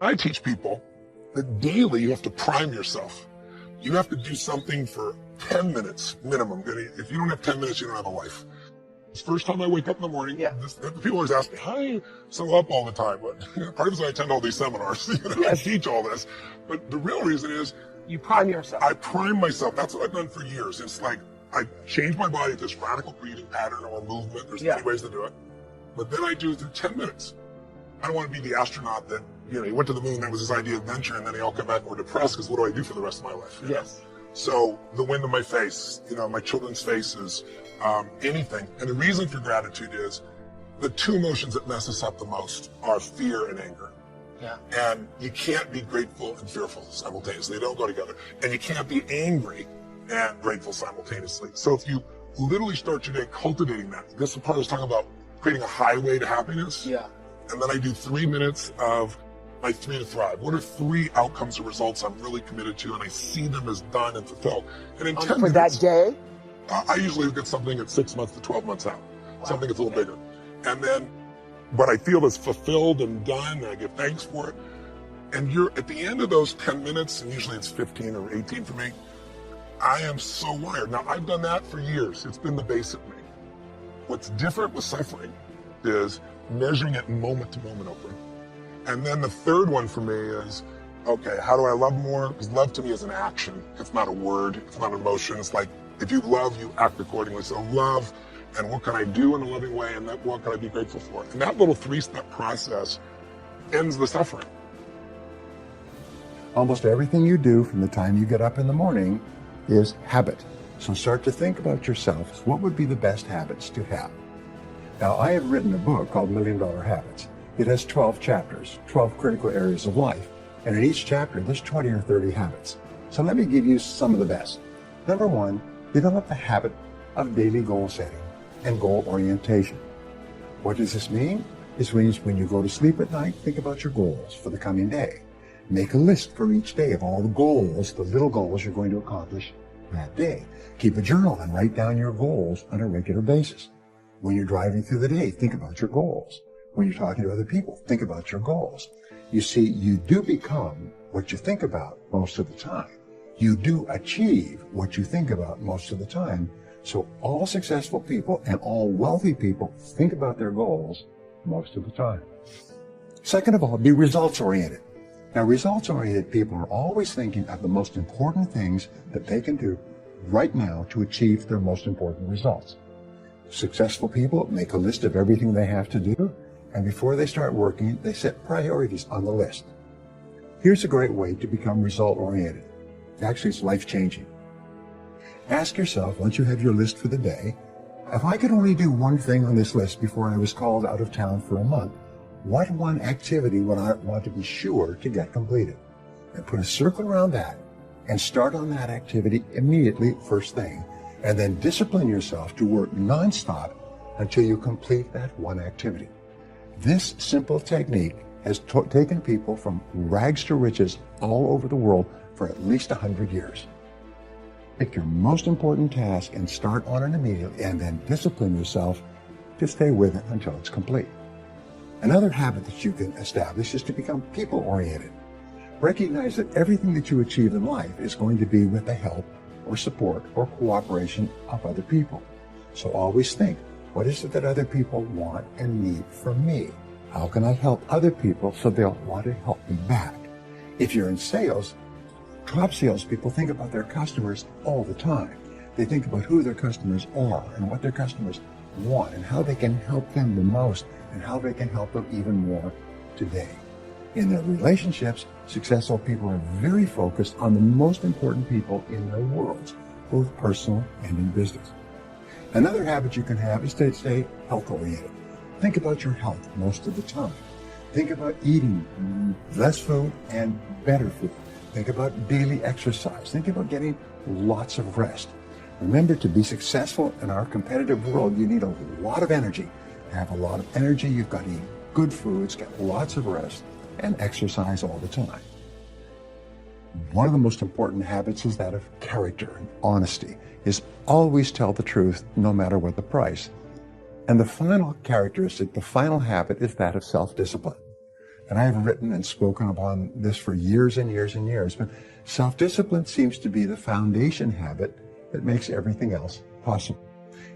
I teach people that daily you have to prime yourself. You have to do something for 10 minutes minimum. If you don't have 10 minutes, you don't have a life. The first time I wake up in the morning, the people always ask me, how are you so up all the time? But part of it is I attend all these seminars. I teach all this. But the real reason is you prime yourself. I prime myself. That's what I've done for years. It's like I change my body to this radical breathing pattern or movement. There's many ways to do it. But then I do it through 10 minutes. I don't want to be the astronaut that, he went to the moon, that was his idea of adventure, and then they all come back more depressed because what do I do for the rest of my life? Yes. So the wind in my face, my children's faces, anything. And the reason for gratitude is the two emotions that mess us up the most are fear and anger. Yeah. And you can't be grateful and fearful simultaneously. They don't go together. And you can't be angry and grateful simultaneously. So if you literally start your day cultivating that, this is the part I was talking about, creating a highway to happiness. Yeah. And then I do 3 minutes of my 3 to Thrive. What are 3 outcomes or results I'm really committed to, and I see them as done and fulfilled. And in 10 for minutes, that day? I usually get something at 6 months to 12 months out. Wow. Something that's a little bigger. And then what I feel is fulfilled and done, and I give thanks for it. And you're at the end of those 10 minutes, and usually it's 15 or 18 for me, I am so wired. Now, I've done that for years. It's been the base of me. What's different with suffering is measuring it moment to moment, Oprah. And then the third one for me is, okay, how do I love more? Because love to me is an action. It's not a word. It's not an emotion. It's like, if you love, you act accordingly. So love, and what can I do in a loving way, and what can I be grateful for? And that little 3-step process ends the suffering. Almost everything you do from the time you get up in the morning is habit. So start to think about yourself. What would be the best habits to have? Now, I have written a book called $1 Million Habits. It has 12 chapters, 12 critical areas of life. And in each chapter, there's 20 or 30 habits. So let me give you some of the best. Number 1, develop the habit of daily goal setting and goal orientation. What does this mean? This means when you go to sleep at night, think about your goals for the coming day. Make a list for each day of all the goals, the little goals you're going to accomplish that day. Keep a journal and write down your goals on a regular basis. When you're driving through the day, think about your goals. When you're talking to other people, think about your goals. You see, you do become what you think about most of the time. You do achieve what you think about most of the time. So all successful people and all wealthy people think about their goals most of the time. Second of all, be results-oriented. Now, results-oriented people are always thinking of the most important things that they can do right now to achieve their most important results. Successful people make a list of everything they have to do, and before they start working, they set priorities on the list. Here's a great way to become result-oriented. Actually, it's life-changing. Ask yourself, once you have your list for the day, if I could only do one thing on this list before I was called out of town for a month, what one activity would I want to be sure to get completed? And put a circle around that and start on that activity immediately first thing. And then discipline yourself to work nonstop until you complete that one activity. This simple technique has taken people from rags to riches all over the world for at least 100 years. Pick your most important task and start on it immediately, and then discipline yourself to stay with it until it's complete. Another habit that you can establish is to become people-oriented. Recognize that everything that you achieve in life is going to be with the help or support or cooperation of other people. So always think, what is it that other people want and need from me? How can I help other people so they'll want to help me back? If you're in sales, top salespeople think about their customers all the time. They think about who their customers are and what their customers want and how they can help them the most and how they can help them even more today. In their relationships, successful people are very focused on the most important people in their worlds, both personal and in business. Another habit you can have is to stay health-oriented. Think about your health most of the time. Think about eating less food and better food. Think about daily exercise. Think about getting lots of rest. Remember, to be successful in our competitive world, you need a lot of energy. To have a lot of energy, you've got to eat good foods, get lots of rest, and exercise all the time. One of the most important habits is that of character and honesty, is always tell the truth no matter what the price. And the final characteristic, the final habit, is that of self-discipline. And I have written and spoken upon this for years and years and years, but self-discipline seems to be the foundation habit that makes everything else possible.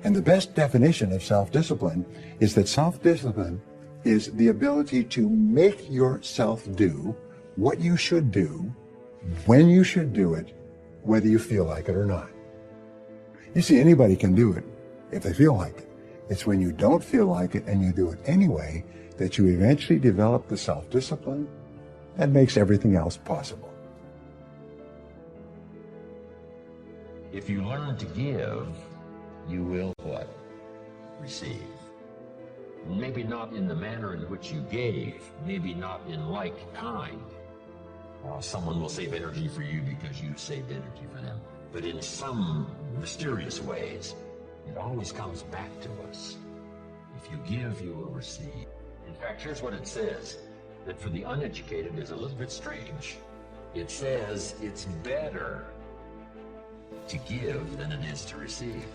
And the best definition of self-discipline is that self-discipline is the ability to make yourself do what you should do, when you should do it, whether you feel like it or not. You see, anybody can do it if they feel like it. It's when you don't feel like it and you do it anyway that you eventually develop the self-discipline that makes everything else possible. If you learn to give, you will what? Receive. Maybe not in the manner in which you gave, maybe not in like kind. Someone will save energy for you because you saved energy for them. But in some mysterious ways, it always comes back to us. If you give, you will receive. In fact, here's what it says, that for the uneducated is a little bit strange. It says it's better to give than it is to receive.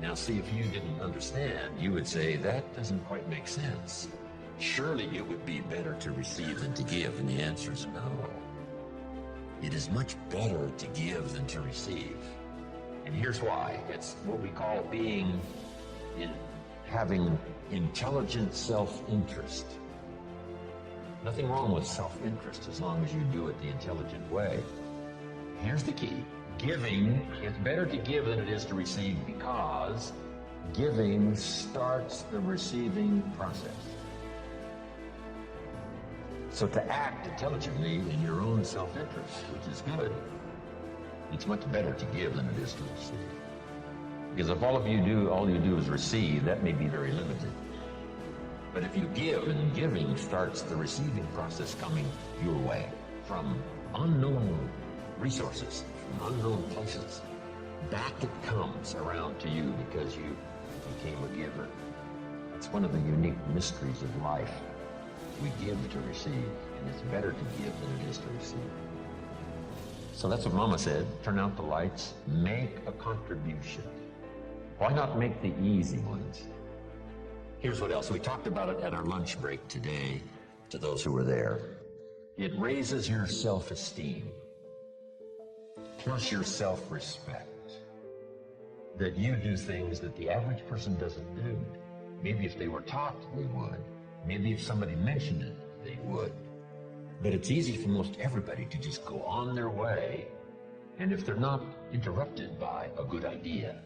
Now see, if you didn't understand, you would say, that doesn't quite make sense. Surely it would be better to receive than to give, and the answer is no. It is much better to give than to receive. And here's why. It's what we call having intelligent self-interest. Nothing wrong with self-interest as long as you do it the intelligent way. Here's the key. Giving, it's better to give than it is to receive because giving starts the receiving process. So to act intelligently in your own self-interest, which is good, it's much better to give than it is to receive. Because if all you do is receive, that may be very limited. But if you give, and giving starts the receiving process coming your way from unknown resources, from unknown places, back it comes around to you because you became a giver. It's one of the unique mysteries of life. We give to receive, and it's better to give than it is to receive. So that's what Mama said. Turn out the lights, make a contribution. Why not make the easy ones? Here's what else. We talked about it at our lunch break today to those who were there. It raises your self-esteem, plus your self-respect. That you do things that the average person doesn't do. Maybe if they were taught, they would. Maybe if somebody mentioned it, they would. But it's easy for most everybody to just go on their way, and if they're not interrupted by a good idea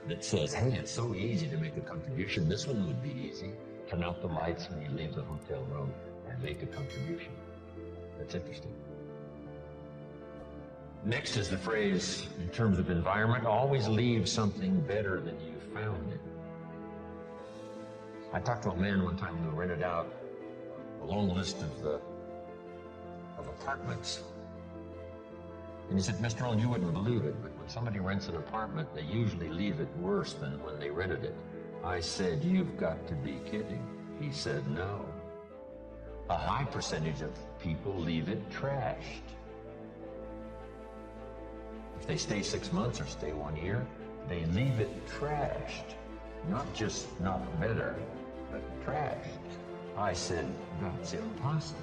that says, hey, it's so easy to make a contribution, this one would be easy. Turn out the lights when you leave the hotel room and make a contribution. That's interesting. Next is the phrase, in terms of environment, always leave something better than you found it. I talked to a man one time who rented out a long list of apartments. And he said, Mr. Rohn, you wouldn't believe it, but when somebody rents an apartment, they usually leave it worse than when they rented it. I said, you've got to be kidding. He said, no. A high percentage of people leave it trashed. If they stay 6 months or stay 1 year, they leave it trashed. Not just not better, but trashed. I said, that's impossible.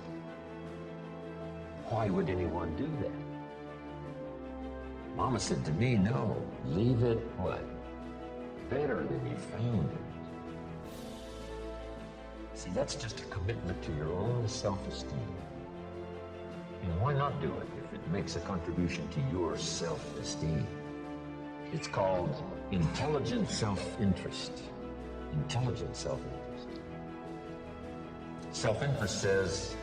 Why would anyone do that? Mama said to me, no, leave it what? Better than you found it. See, that's just a commitment to your own self-esteem. And why not do it if it makes a contribution to your self-esteem? It's called intelligent self-interest. Intelligent self-interest. Self-interest says,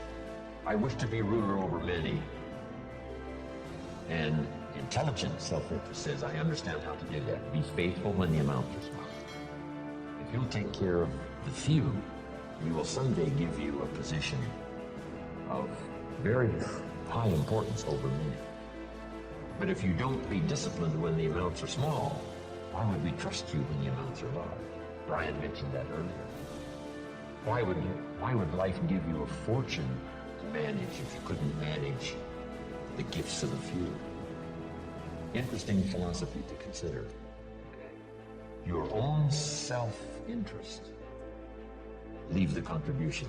I wish to be ruler over many. And intelligent self-interest says, I understand how to do that. Be faithful when the amounts are small. If you'll take care of the few, we will someday give you a position of very high importance over many. But if you don't be disciplined when the amounts are small, why would we trust you when the amounts are large? Brian mentioned that earlier. Why would life give you a fortune to manage if you couldn't manage the gifts of the few? Interesting philosophy to consider. Your own self-interest. Leave the contribution.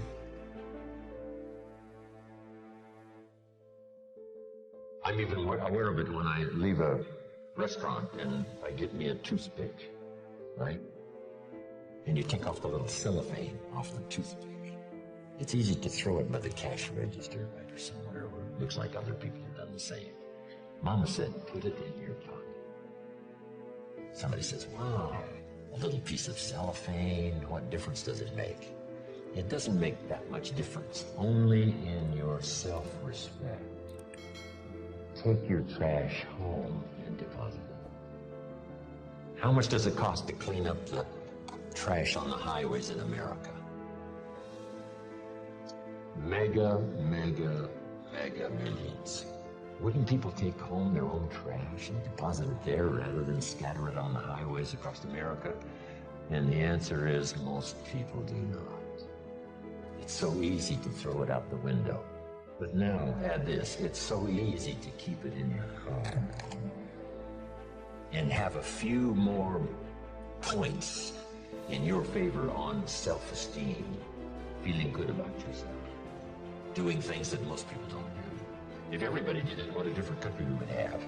I'm even aware of it when I leave a restaurant and I get me a toothpick, right? And you take off the little cellophane off the toothpick. It's easy to throw it by the cash register, right, or somewhere where it looks like other people have done the same. Mama said, put it in your pocket. Somebody says, wow, a little piece of cellophane, what difference does it make? It doesn't make that much difference, only in your self-respect. Take your trash home and deposit it. How much does it cost to clean up the trash on the highways in America? Mega millions. Wouldn't people take home their own trash and deposit it there rather than scatter it on the highways across America? And the answer is most people do not. It's so easy to throw it out the window. But now, add this, it's so easy to keep it in your car and have a few more points in your favor on self-esteem, feeling good about yourself, doing things that most people don't do. If everybody did it, what a different country we would have.